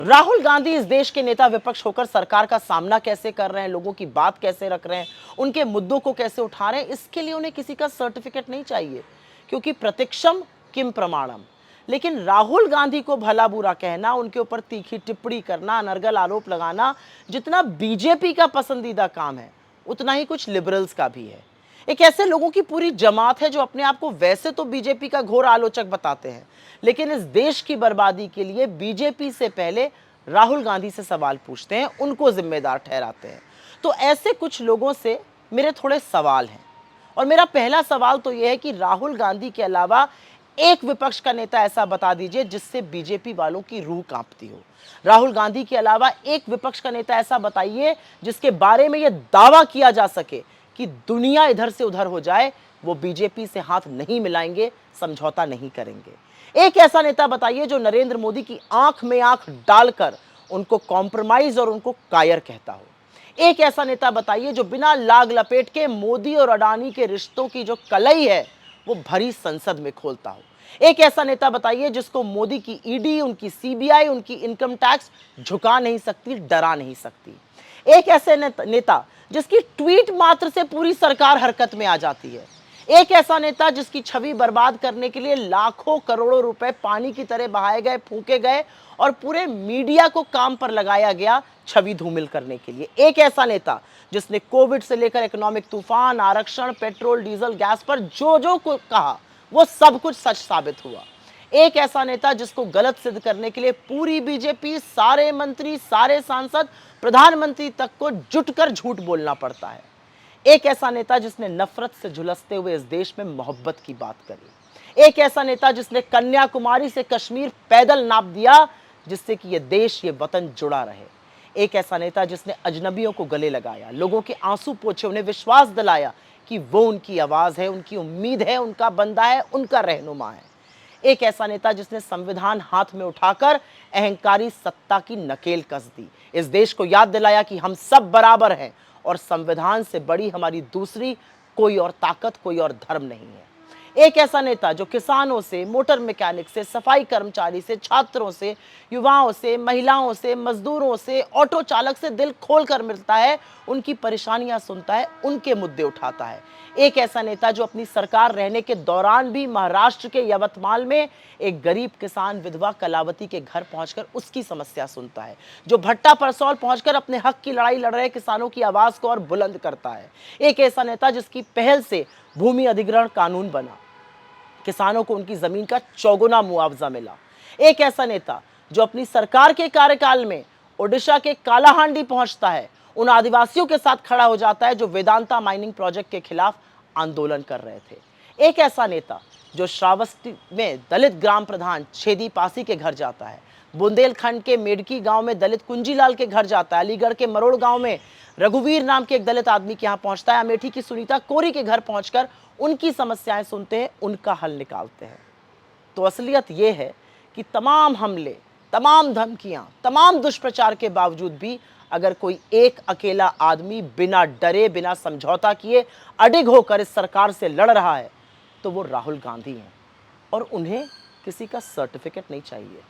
राहुल गांधी इस देश के नेता विपक्ष होकर सरकार का सामना कैसे कर रहे हैं, लोगों की बात कैसे रख रहे हैं, उनके मुद्दों को कैसे उठा रहे हैं, इसके लिए उन्हें किसी का सर्टिफिकेट नहीं चाहिए, क्योंकि प्रत्यक्षम किम प्रमाणम। लेकिन राहुल गांधी को भला बुरा कहना, उनके ऊपर तीखी टिप्पणी करना, अनर्गल आरोप लगाना जितना बीजेपी का पसंदीदा काम है, उतना ही कुछ लिबरल्स का भी है। एक ऐसे लोगों की पूरी जमात है जो अपने आप को वैसे तो बीजेपी का घोर आलोचक बताते हैं, लेकिन इस देश की बर्बादी के लिए बीजेपी से पहले राहुल गांधी से सवाल पूछते हैं, उनको जिम्मेदार ठहराते हैं। तो ऐसे कुछ लोगों से मेरे थोड़े सवाल हैं, और मेरा पहला सवाल तो यह है कि राहुल गांधी के अलावा एक विपक्ष का नेता ऐसा बता दीजिए जिससे बीजेपी वालों की रूह कांपती हो। राहुल गांधी के अलावा एक विपक्ष का नेता ऐसा बताइए जिसके बारे में यह दावा किया जा सके कि दुनिया इधर से उधर हो जाए, वो बीजेपी से हाथ नहीं मिलाएंगे, समझौता नहीं करेंगे। एक ऐसा नेता बताइए जो नरेंद्र मोदी की आंख में आंख डालकर उनको कॉम्प्रोमाइज और उनको कायर कहता हो। एक ऐसा नेता बताइए जो बिना लाग लपेट के मोदी और अडानी के रिश्तों की जो कलई है वो भरी संसद में खोलता हो। एक ऐसा नेता बताइए जिसको मोदी की ईडी, उनकी सीबीआई, उनकी इनकम टैक्स झुका नहीं सकती, डरा नहीं सकती। एक ऐसे नेता जिसकी ट्वीट मात्र से पूरी सरकार हरकत में आ जाती है। एक ऐसा नेता जिसकी छवि बर्बाद करने के लिए लाखों करोड़ों रुपए पानी की तरह बहाए गए, फूके गए, और पूरे मीडिया को काम पर लगाया गया छवि धूमिल करने के लिए। एक ऐसा नेता जिसने कोविड से लेकर इकोनॉमिक तूफान, आरक्षण, पेट्रोल, डीजल, गैस पर जो जो को कहा वो सब कुछ सच साबित हुआ। एक ऐसा नेता जिसको गलत सिद्ध करने के लिए पूरी बीजेपी, सारे मंत्री, सारे सांसद, प्रधानमंत्री तक को जुटकर झूठ बोलना पड़ता है। एक ऐसा नेता जिसने नफरत से झुलसते हुए इस देश में मोहब्बत की बात करी। एक ऐसा नेता जिसने कन्याकुमारी से कश्मीर पैदल नाप दिया जिससे कि यह देश, ये वतन जुड़ा रहे। एक ऐसा नेता जिसने अजनबियों को गले लगाया, लोगों के आंसू पोंछे, उन्हें विश्वास दिलाया कि वो उनकी आवाज है, उनकी उम्मीद है, उनका बंदा है, उनका रहनुमा है। एक ऐसा नेता जिसने संविधान हाथ में उठाकर अहंकारी सत्ता की नकेल कस दी, इस देश को याद दिलाया कि हम सब बराबर हैं और संविधान से बड़ी हमारी दूसरी कोई और ताकत, कोई और धर्म नहीं है। एक ऐसा नेता जो किसानों से, मोटर मैकेनिक से, सफाई कर्मचारी से, छात्रों से, युवाओं से, महिलाओं से, मजदूरों से, ऑटो चालक से दिल खोलकर मिलता है, उनकी परेशानियां सुनता है, उनके मुद्दे उठाता है। एक ऐसा नेता जो अपनी सरकार रहने के दौरान भी महाराष्ट्र के यवतमाल में एक गरीब किसान विधवा कलावती के घर पहुंचकर उसकी समस्या सुनता है, जो भट्टा परसौल पहुंचकर अपने हक की लड़ाई लड़ रहे किसानों की आवाज को और बुलंद करता है। एक ऐसा नेता जिसकी पहल से भूमि अधिग्रहण कानून बना, किसानों को उनकी जमीन का चौगुना मुआवजा मिला। एक ऐसा नेता जो अपनी सरकार के कार्यकाल में ओडिशा के कालाहांडी पहुंचता है, उन आदिवासियों के साथ खड़ा हो जाता है जो वेदांता माइनिंग प्रोजेक्ट के खिलाफ आंदोलन कर रहे थे। एक ऐसा नेता जो श्रावस्ती में दलित ग्राम प्रधान छेदी पासी के घर जाता है, बुंदेलखंड के मेडकी गांव में दलित कुंजीलाल के घर जाता है, अलीगढ़ के मरोड़ गांव में रघुवीर नाम के एक दलित आदमी के यहां पहुंचता है, अमेठी की सुनीता कोरी के घर पहुंचकर उनकी समस्याएं सुनते हैं, उनका हल निकालते हैं। तो असलियत यह है कि तमाम हमले, तमाम धमकियां, तमाम दुष्प्रचार के बावजूद भी अगर कोई एक अकेला आदमी बिना डरे, बिना समझौता किए अडिग होकर इस सरकार से लड़ रहा है तो वो राहुल गांधी हैं, और उन्हें किसी का सर्टिफिकेट नहीं चाहिए।